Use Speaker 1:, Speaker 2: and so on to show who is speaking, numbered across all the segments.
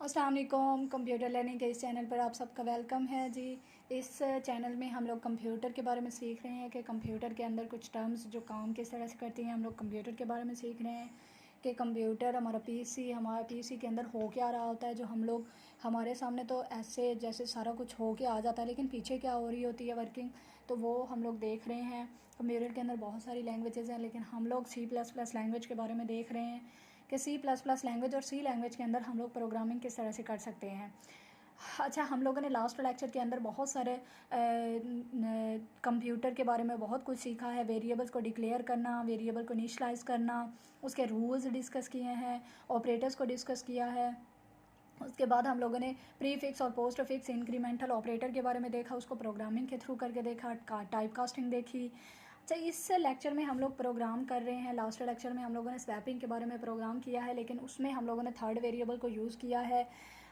Speaker 1: अस्सलाम वालेकुम। Computer learning के इस चैनल पर आप सबका वेलकम है जी। इस चैनल में हम लोग कंप्यूटर के बारे में सीख रहे हैं कि कंप्यूटर के अंदर कुछ टर्म्स जो काम किस तरह से करती हैं। हम लोग कंप्यूटर के बारे में सीख रहे हैं कि कंप्यूटर हमारा पीसी के अंदर हो क्या रहा होता है। जो हम लोग हमारे सामने तो ऐसे जैसे सारा कुछ हो के आ जाता है, लेकिन पीछे क्या हो रही होती है वर्किंग, तो वो हम लोग देख रहे हैं। कंप्यूटर के अंदर बहुत सारी लैंग्वेजेस हैं, लेकिन हम लोग C++ लैंग्वेज के बारे में देख रहे हैं कि C++ लैंग्वेज और सी लैंग्वेज के अंदर हम लोग प्रोग्रामिंग किस तरह से कर सकते हैं। अच्छा, हम लोगों ने लास्ट लेक्चर के अंदर बहुत सारे कंप्यूटर के बारे में बहुत कुछ सीखा है। वेरिएबल्स को डिक्लेयर करना, वेरिएबल को इनिशियलाइज करना, उसके रूल्स डिस्कस किए हैं, ऑपरेटर्स को डिस्कस किया है। उसके बाद हम लोगों ने प्रीफिक्स और पोस्ट फिक्स इंक्रीमेंटल ऑपरेटर के बारे में देखा, उसको प्रोग्रामिंग के थ्रू करके देखा, टाइप कास्टिंग देखी। अच्छा, इस लेक्चर में हम लोग प्रोग्राम कर रहे हैं। लास्ट लेक्चर में हम लोगों ने स्वैपिंग के बारे में प्रोग्राम किया है, लेकिन उसमें हम लोगों ने थर्ड वेरिएबल को यूज़ किया है।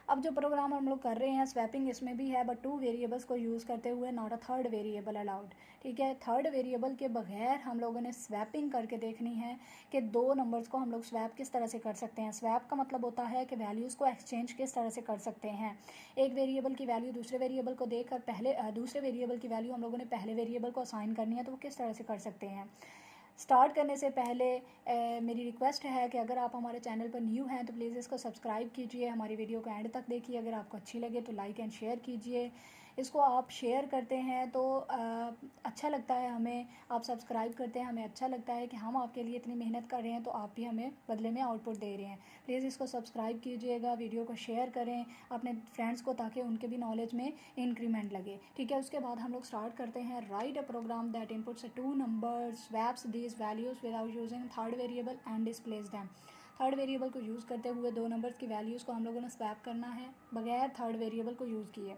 Speaker 1: अब जो प्रोग्राम हम लोग कर रहे हैं स्वैपिंग इसमें भी है, बट 2 वेरिएबल्स को यूज़ करते हुए, not a third variable allowed. ठीक है, थर्ड वेरिएबल के बगैर हम लोगों ने स्वैपिंग करके देखनी है कि 2 नंबर्स को हम लोग स्वैप किस तरह से कर सकते हैं। स्वैप का मतलब होता है कि वैल्यूज़ को एक्सचेंज किस तरह से कर सकते हैं। एक वेरिएबल की वैल्यू दूसरे वेरिएबल को देकर दूसरे वेरिएबल की वैल्यू हम लोगों ने पहले वेरिएबल को असाइन करनी है, तो वो किस तरह से कर सकते हैं। स्टार्ट करने से पहले मेरी रिक्वेस्ट है कि अगर आप हमारे चैनल पर न्यू हैं तो प्लीज़ इसको सब्सक्राइब कीजिए, हमारी वीडियो को एंड तक देखिए। अगर आपको अच्छी लगे तो लाइक एंड शेयर कीजिए। इसको आप शेयर करते हैं तो अच्छा लगता है हमें, आप सब्सक्राइब करते हैं हमें अच्छा लगता है कि हम आपके लिए इतनी मेहनत कर रहे हैं, तो आप भी हमें बदले में आउटपुट दे रहे हैं। प्लीज़ इसको सब्सक्राइब कीजिएगा, वीडियो को शेयर करें अपने फ्रेंड्स को, ताकि उनके भी नॉलेज में इंक्रीमेंट लगे। ठीक है, उसके बाद हम लोग स्टार्ट करते हैं। Write a program that inputs 2 numbers, swaps these values without using third variable and displays them. Third variable को यूज़ करते हुए 2 नंबर्स की वैल्यूज़ को हम लोगों ने स्वैप करना है बगैर थर्ड वेरिएबल को यूज़ किए।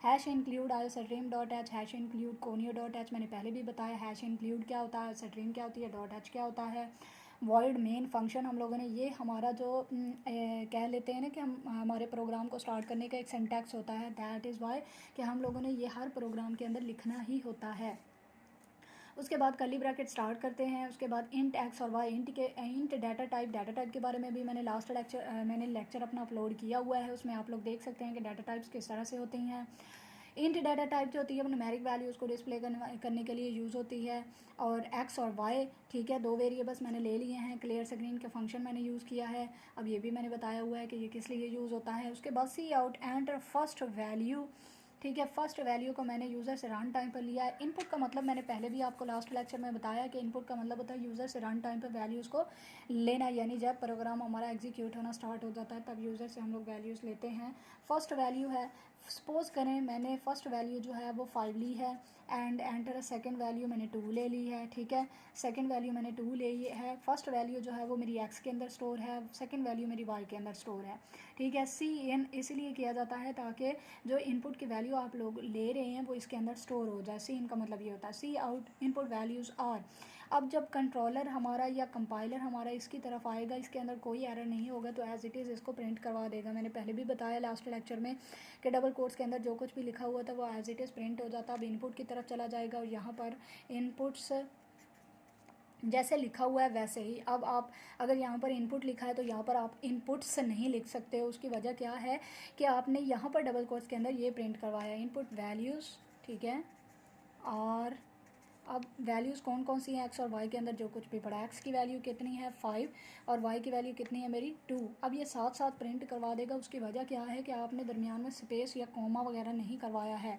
Speaker 1: Hash include iostream.h, hash include conio.h मैंने पहले भी बताया। हैश इंक्लूड क्या होता है, स्ट्रीम क्या होती है, .h क्या होता है। वॉइड मेन फंक्शन हम लोगों ने, ये हमारा जो कह लेते हैं ना कि हम हमारे प्रोग्राम को स्टार्ट करने का एक सिंटैक्स होता है। दैट इज़ वाई कि हम लोगों ने ये हर प्रोग्राम के अंदर लिखना ही होता है। उसके बाद कर्ली ब्रैकेट स्टार्ट करते हैं। उसके बाद इंट एक्स और वाई, इंट डाटा टाइप के बारे में भी मैंने लेक्चर अपना अपलोड किया हुआ है, उसमें आप लोग देख सकते हैं कि डाटा टाइप्स किस तरह से होती हैं। इंट डाटा टाइप जो होती है वो न्यूमेरिक वैल्यूज़ को डिस्प्ले करने के लिए यूज़ होती है। और एक्स और वाई, ठीक है, 2 वेरिएबल्स मैंने ले लिए हैं। क्लियर स्क्रीन का फंक्शन मैंने यूज़ किया है, अब ये भी मैंने बताया हुआ है कि ये किस लिए यूज़ होता है। उसके बाद सी आउट एंटर फर्स्ट वैल्यू, ठीक है, फर्स्ट वैल्यू को मैंने यूज़र से रन टाइम पर लिया है। इनपुट का मतलब मैंने पहले भी आपको लास्ट लेक्चर में बताया कि इनपुट का मतलब होता है यूज़र से रन टाइम पर वैल्यूज़ को लेना, यानी जब प्रोग्राम हमारा एग्जीक्यूट होना स्टार्ट हो जाता है तब यूज़र से हम लोग वैल्यूज़ लेते हैं। फर्स्ट वैल्यू है, सपोज़ करें मैंने फर्स्ट वैल्यू जो है वो 5 ली है एंड एंटर सेकंड वैल्यू मैंने 2 ले ली है। ठीक है, सेकंड वैल्यू मैंने 2 ले ली है। फर्स्ट वैल्यू जो है वो मेरी एक्स के अंदर स्टोर है, सेकंड वैल्यू मेरी वाई के अंदर स्टोर है। ठीक है, सी इन इसलिए किया जाता है ताकि जो इनपुट की वैल्यू आप लोग ले रहे हैं वो इसके अंदर स्टोर हो जाए। सी इन का मतलब ये होता है सी आउट इनपुट वैल्यूज़ आर। अब जब कंट्रोलर हमारा या कंपाइलर हमारा इसकी तरफ आएगा, इसके अंदर कोई एरर नहीं होगा, तो एज इट इज़ इसको प्रिंट करवा देगा। मैंने पहले भी बताया लास्ट लेक्चर में कि डबल कोट्स के अंदर जो कुछ भी लिखा हुआ था वो एज इट इज़ प्रिंट हो जाता। अब इनपुट की तरफ चला जाएगा और यहाँ पर इनपुट्स जैसे लिखा हुआ है वैसे ही। अब आप अगर यहाँ पर इनपुट लिखा है तो यहाँ पर आप इनपुट्स नहीं लिख सकते हो। उसकी वजह क्या है कि आपने यहाँ पर डबल कोट्स के अंदर ये प्रिंट करवाया इनपुट वैल्यूज़, ठीक है। और अब वैल्यूज़ कौन कौन सी हैं एक्स और वाई के अंदर जो कुछ भी पड़ा है। एक्स की वैल्यू कितनी है 5 और वाई की वैल्यू कितनी है मेरी 2। अब ये साथ साथ प्रिंट करवा देगा। उसकी वजह क्या है कि आपने दरमियान में स्पेस या कॉमा वगैरह नहीं करवाया है।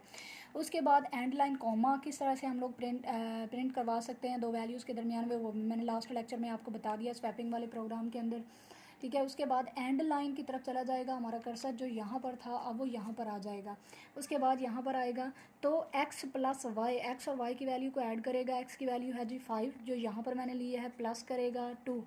Speaker 1: उसके बाद एंड लाइन कॉमा किस तरह से हम लोग प्रिंट करवा सकते हैं 2 वैल्यूज़ के दरमियान में, वो मैंने लास्ट लेक्चर में आपको बता दिया स्वैपिंग वाले प्रोग्राम के अंदर। ठीक है, उसके बाद एंड लाइन की तरफ चला जाएगा हमारा कर्सर, जो यहाँ पर था अब वो यहाँ पर आ जाएगा। उसके बाद यहाँ पर आएगा तो x प्लस वाई, एक्स और वाई की वैल्यू को ऐड करेगा। एक्स की वैल्यू है जी 5 जो यहाँ पर मैंने लिए है, प्लस करेगा 2।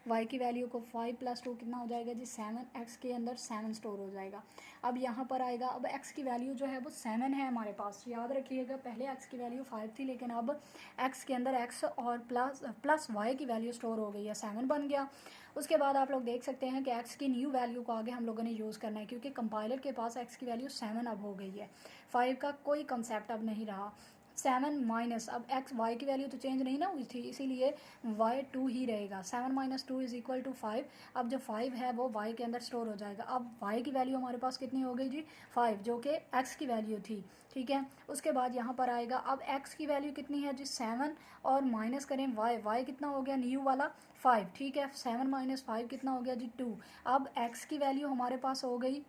Speaker 1: वाई की वैल्यू को 5 + 2 कितना हो जाएगा जी 7। एक्स के अंदर 7 स्टोर हो जाएगा। अब यहाँ पर आएगा, अब एक्स की वैल्यू जो है वो 7 है हमारे पास, याद रखिएगा। पहले एक्स की वैल्यू 5 थी, लेकिन अब एक्स के अंदर एक्स और प्लस वाई की वैल्यू स्टोर हो गई है, 7 बन गया। उसके बाद आप लोग देख सकते हैं कि एक्स की न्यू वैल्यू को आगे हम लोगों ने यूज़ करना है, क्योंकि कंपाइलर के पास एक्स की वैल्यू 7 अब हो गई है, 5 का कोई कंसेप्ट अब नहीं रहा। 7 माइनस, अब एक्स वाई की वैल्यू तो चेंज नहीं ना हुई थी, इसीलिए वाई 2 ही रहेगा। 7 माइनस 2 इज़ इक्वल टू 5। अब जो 5 है वो वाई के अंदर स्टोर हो जाएगा। अब वाई की वैल्यू हमारे पास कितनी हो गई जी 5, जो कि एक्स की वैल्यू थी, ठीक है। उसके बाद यहाँ पर आएगा, अब एक्स की वैल्यू कितनी है जी 7, और माइनस करें वाई, वाई कितना हो गया न्यू वाला 5, ठीक है। 7 माइनस 5 कितना हो गया जी 2। अब एक्स की वैल्यू हमारे पास हो गई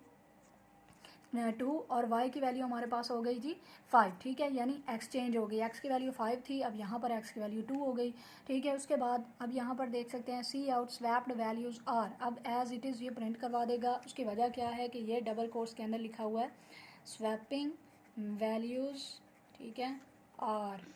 Speaker 1: 2 और y की वैल्यू हमारे पास हो गई जी 5, ठीक है। यानी x चेंज हो गई, x की वैल्यू 5 थी, अब यहाँ पर x की वैल्यू 2 हो गई, ठीक है। उसके बाद अब यहाँ पर देख सकते हैं सी आउट स्वैप्ड वैल्यूज़ आर, अब एज इट इज़ ये प्रिंट करवा देगा। उसकी वजह क्या है कि ये डबल कोट्स के अंदर लिखा हुआ है स्वैपिंग वैल्यूज़, ठीक है आर।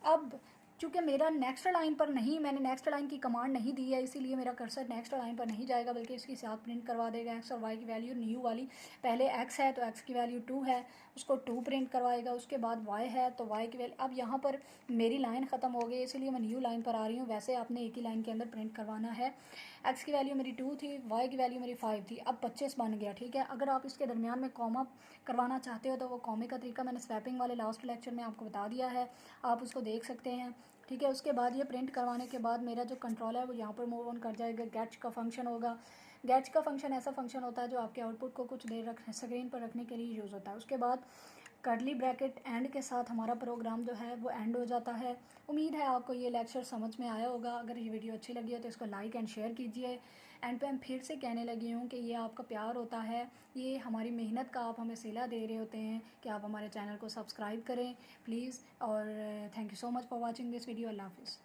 Speaker 1: अब चूँकि मेरा नेक्स्ट लाइन पर नहीं, मैंने नेक्स्ट लाइन की कमांड नहीं दी है, इसीलिए मेरा कर्सर नेक्स्ट लाइन पर नहीं जाएगा, बल्कि इसके साथ प्रिंट करवा देगा एक्स और वाई की वैल्यू न्यू वाली। पहले एक्स है तो एक्स की वैल्यू 2 है, उसको 2 प्रिंट करवाएगा। उसके बाद वाई है तो वाई की वैल्यू, अब यहाँ पर मेरी लाइन ख़त्म हो गई, इसीलिए मैं न्यू लाइन पर आ रही हूँ। वैसे आपने एक ही लाइन के अंदर प्रिंट करवाना है। एक्स की वैल्यू मेरी 2 थी, वाई की वैल्यू मेरी 5 थी, अब 25 बन गया, ठीक है। अगर आप इसके दरमियान में कॉमा करवाना चाहते हो तो वो कॉमे का तरीका मैंने स्वैपिंग वाले लास्ट लेक्चर में आपको बता दिया है, आप उसको देख सकते हैं, ठीक है। उसके बाद ये प्रिंट करवाने के बाद मेरा जो कंट्रोल है वो यहाँ पर मूव ऑन कर जाएगा। गेट का फंक्शन होगा। गेट का फंक्शन ऐसा फंक्शन होता है जो आपके आउटपुट को कुछ देर स्क्रीन पर रखने के लिए यूज़ होता है। उसके बाद कर्ली ब्रैकेट एंड के साथ हमारा प्रोग्राम जो है वो एंड हो जाता है। उम्मीद है आपको ये लेक्चर समझ में आया होगा। अगर ये वीडियो अच्छी लगी है तो इसको लाइक एंड शेयर कीजिए। एंड पे हम फिर से कहने लगी हूँ कि ये आपका प्यार होता है, ये हमारी मेहनत का आप हमें सिला दे रहे होते हैं कि आप हमारे चैनल को सब्सक्राइब करें प्लीज़। और thank you so much for watching this video. अल्लाह हाफिज़।